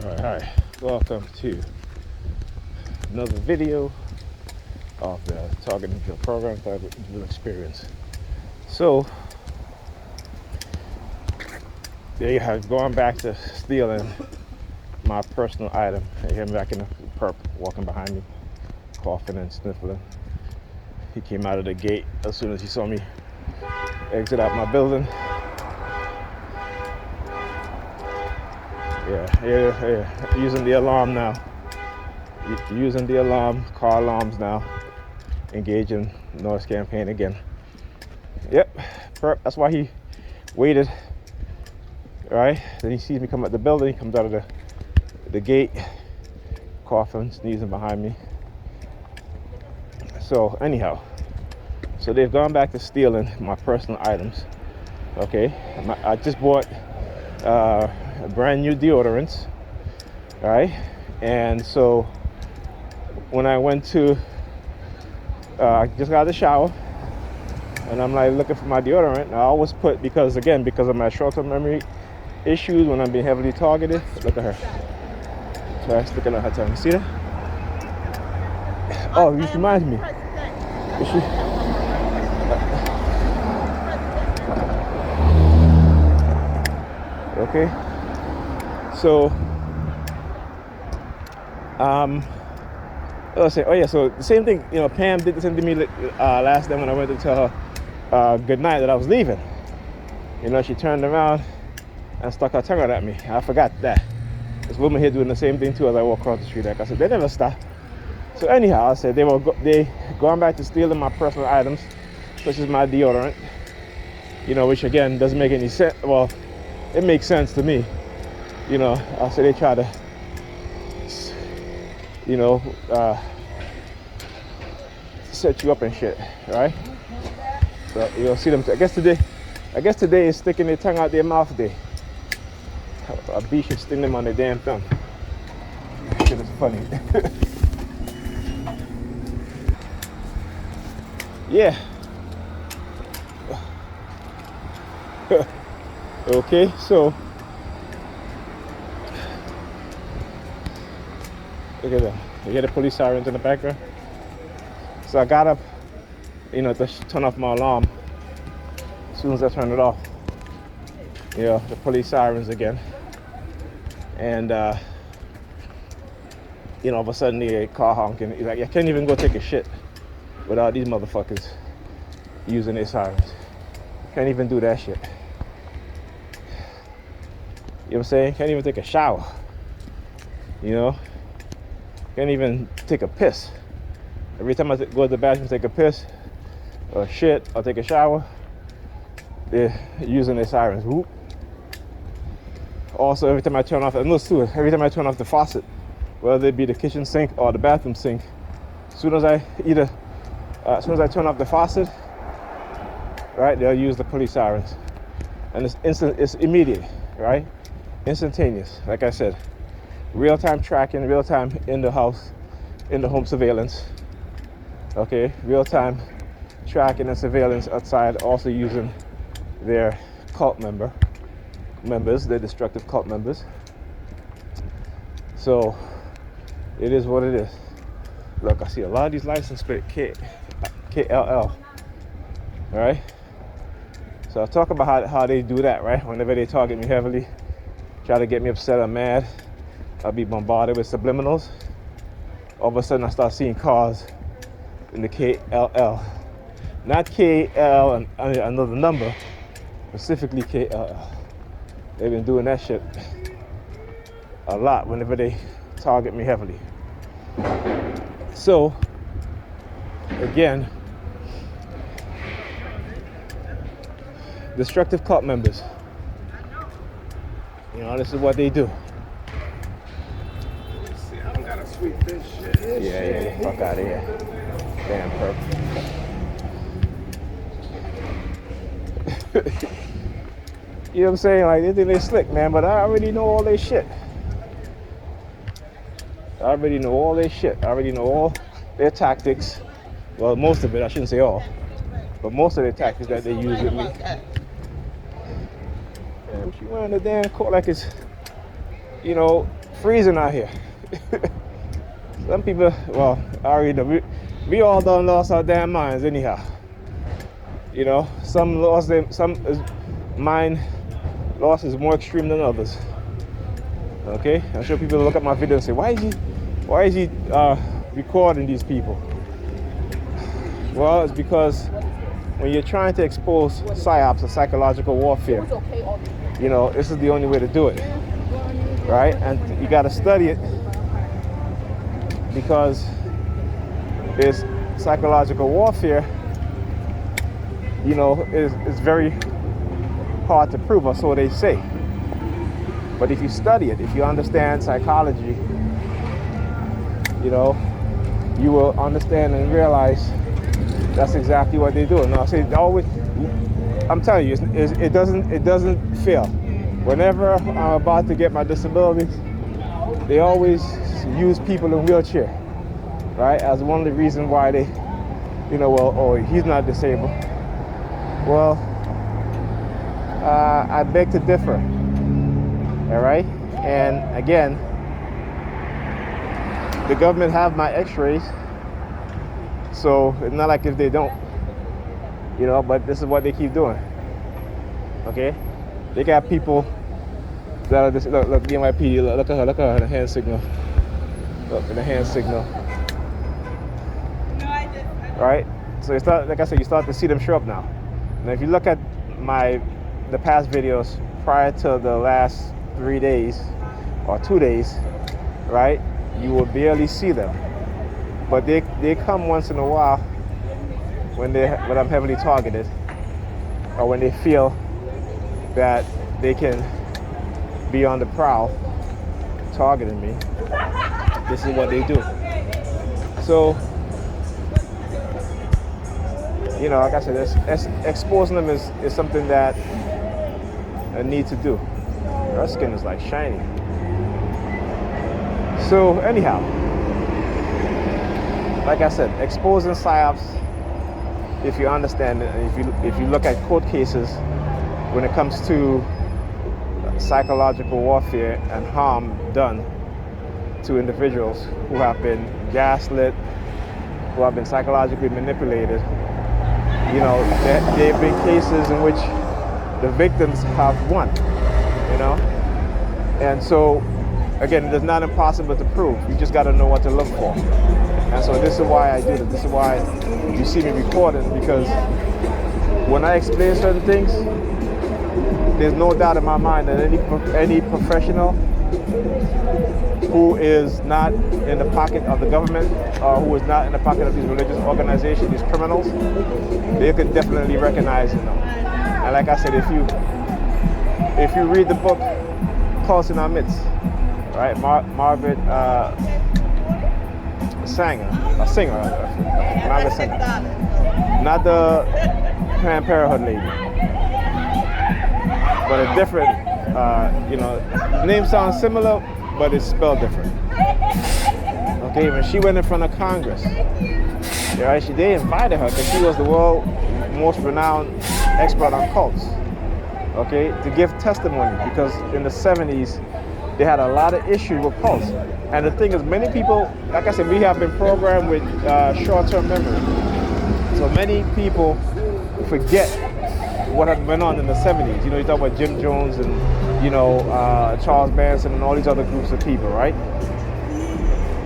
Alright, welcome to another video of the Target Instill program, Target Instill experience. So, there you have gone back to stealing my personal item. I hear him back in the perp walking behind me, coughing and sniffling. He came out of the gate as soon as he saw me exit out my building. Yeah, using the alarm now. Using the alarm, car alarms now. Engaging noise campaign again. Yep, perp, that's why he waited. Right? Then he sees me come out the building, he comes out of the gate, coughing, sneezing behind me. So anyhow, so they've gone back to stealing my personal items. Okay, I just bought brand new deodorants, right? And so when I went to, I just got out of the shower, and I'm like looking for my deodorant. And I always put, because of my short-term memory issues when I'm being heavily targeted. Look at her. So I was looking at her tongue. You see that? Oh, you reminds me. Okay. So, let's say, so the same thing, Pam did the same to me last night when I went to tell her good night that I was leaving. She turned around and stuck her tongue out at me. I forgot that. This woman here doing the same thing too as I walk across the street. Like I said, they never stop. So anyhow, I said they gone back to stealing my personal items, which is my deodorant. Which again doesn't make any sense. Well, it makes sense to me. I said they try to, set you up and shit, right? So you'll see them. I guess today is sticking their tongue out their mouth day. A bee should sting them on their damn thumb. Shit is funny. Yeah. Okay, so look at that. You hear the police sirens in the background? So I got up, to turn off my alarm. As soon as I turned it off, the police sirens again. And, all of a sudden the car honking. He's like, I can't even go take a shit without these motherfuckers using their sirens. Can't even do that shit. You know what I'm saying? Can't even take a shower. Can't even take a piss. Every time I go to the bathroom to take a piss, or shit, or take a shower, they're using their sirens. Whoop. Also, every time I turn off, every time I turn off the faucet, whether it be the kitchen sink or the bathroom sink, as soon as I turn off the faucet, right, they'll use the police sirens. And it's immediate, right? Instantaneous, like I said. Real-time tracking, real-time in the house, in the home surveillance. Okay, real-time tracking and surveillance outside, also using their cult members, their destructive cult members. So, it is what it is. Look, I see a lot of these license plate KLL. Alright? So I'll talk about how they do that, right? Whenever they target me heavily, try to get me upset or mad, I'll be bombarded with subliminals. All of a sudden I start seeing cars in the KLL. Not KL and another number, specifically KLL. They've been doing that shit a lot whenever they target me heavily. So, again, destructive cult members. This is what they do. See, I gotta sweep this shit. Yeah, fuck out of here. Damn perp. You know what I'm saying? Like, they think they slick, man, but I already know all their shit. I already know all their tactics. Well, most of it, I shouldn't say all. But most of the tactics that they use with me. Damn, she wearing the damn coat like it's, freezing out here. Some people, well, I already know, we all done lost our damn minds anyhow. You know, some lost them, mine loss is more extreme than others. Okay, I'm sure people look at my video and say, why is he recording these people? Well, it's because when you're trying to expose psyops or psychological warfare, you know, this is the only way to do it, right? And you got to study it, because this psychological warfare, you know, is very hard to prove, or so they say. But if you study it, if you understand psychology, you know, you will understand and realize that's exactly what they do. And I say always, I'm telling you, it doesn't fail. Whenever I'm about to get my disability, they always use people in wheelchair, right, as one of the reasons why they, you know, well, oh, he's not disabled. Well, I beg to differ. All right, and again, the government have my X-rays, so it's not like if they don't, you know. But this is what they keep doing. Okay, they got people that are just look the NYPD. Look at her, the hand signal. Look at the hand signal. Right. So you start, like I said, you start to see them show up now. Now, if you look at the past videos prior to the last 3 days or 2 days, right, you will barely see them. But they come once in a while when I'm heavily targeted, or when they feel that they can be on the prowl targeting me. This is what they do. So, you know, like I said, exposing them is something that I need to do. Her skin is like shiny. So anyhow, like I said, exposing psyops, if you understand it, and if you look at court cases when it comes to psychological warfare and harm done to individuals who have been gaslit, who have been psychologically manipulated, you know, there have been cases in which the victims have won, you know. And so, again, it's not impossible to prove. You just got to know what to look for. And so this is why I do this. This is why you see me recording, because when I explain certain things, there's no doubt in my mind that any professional who is not in the pocket of the government, or who is not in the pocket of these religious organizations, these criminals, they can definitely recognize it. And like I said, if you read the book Pulse in Our Midst, right, Margaret Singer, Margaret Singer, not the Planned Parenthood lady, but a different, you know, the name sounds similar, but it's spelled different. Okay, when she went in front of Congress, right, they invited her because she was the world's most renowned expert on cults, okay, to give testimony, because in the 70s, they had a lot of issues with cults. And the thing is, many people, like I said, we have been programmed with short-term memory. So many people forget what had went on in the 70s. You know, you talk about Jim Jones and, you know, Charles Manson and all these other groups of people, right?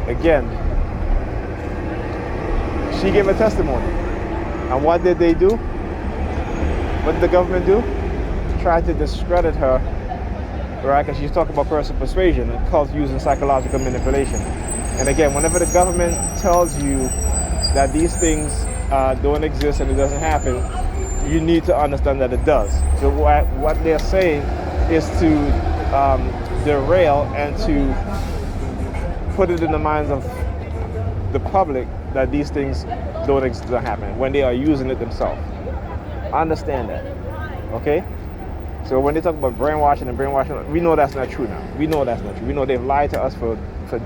Again, she gave a testimony. And what did they do? What did the government do? Try to discredit her, right? Because she's talking about coercive persuasion and cults using psychological manipulation. And again, whenever the government tells you that these things don't exist and it doesn't happen, you need to understand that it does. So what they're saying is to derail and to put it in the minds of the public that these things don't happen when they are using it themselves. Understand that, okay? So when they talk about brainwashing, we know that's not true now. We know that's not true. We know they've lied to us for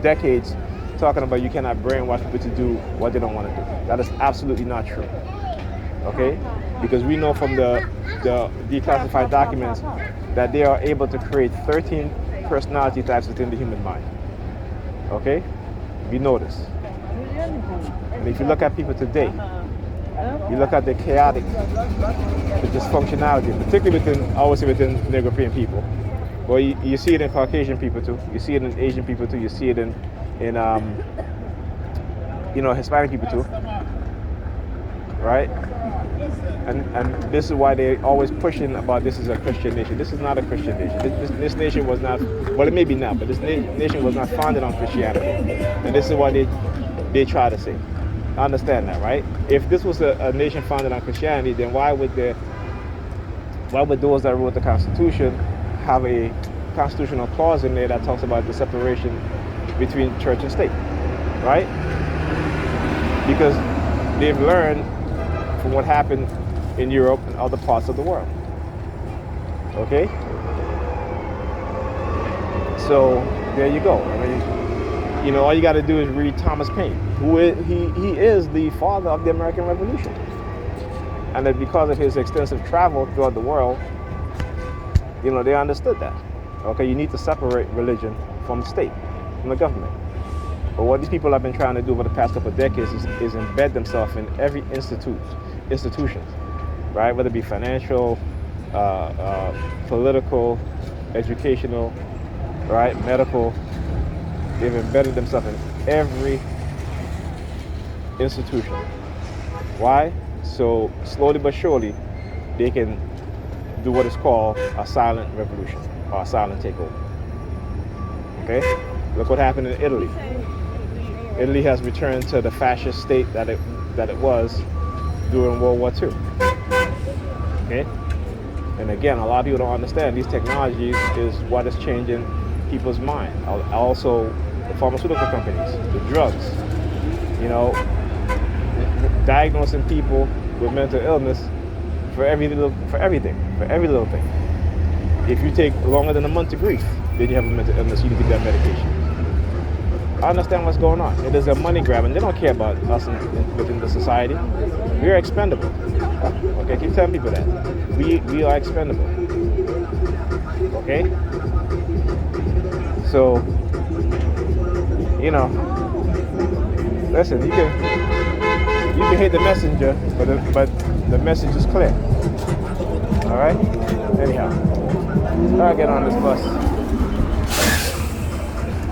decades, talking about you cannot brainwash people to do what they don't want to do. That is absolutely not true, okay? Because we know from the declassified documents that they are able to create 13 personality types within the human mind. Okay? We know this. And if you look at people today, you look at the chaotic, the dysfunctionality, particularly obviously within Negro people. Well, you see it in Caucasian people too. You see it in Asian people too. You see it in Hispanic people too. Right? And this is why they're always pushing about this is a Christian nation. This is not a Christian nation. This nation was not, well, it may be now, but this nation was not founded on Christianity. And this is what they try to say. I understand that, right? If this was a nation founded on Christianity, then why would those that wrote the Constitution have a constitutional clause in there that talks about the separation between church and state, right? Because they've learned from what happened in Europe and other parts of the world. Okay? So there you go. I mean, all you got to do is read Thomas Paine, who he is the father of the American Revolution. And that because of his extensive travel throughout the world, they understood that. Okay, you need to separate religion from the state, from the government. But what these people have been trying to do over the past couple of decades is embed themselves in every institution, right? Whether it be financial, political, educational, right, medical. They've embedded themselves in every institution. Why? So slowly but surely, they can do what is called a silent revolution or a silent takeover. Okay? Look what happened in Italy. Italy has returned to the fascist state that it was during World War II. Okay? And again, a lot of people don't understand these technologies is what is changing people's mind. Also, the pharmaceutical companies, the drugs, diagnosing people with mental illness for every little thing. If you take longer than a month to grieve, then you have a mental illness, you need to get that medication. I understand what's going on. It is a money grab, and they don't care about us within the society. We are expendable. Okay, keep telling people that. We are expendable. Okay? So, listen, you can hate the messenger, but the message is clear. All right? Anyhow, I'll get on this bus.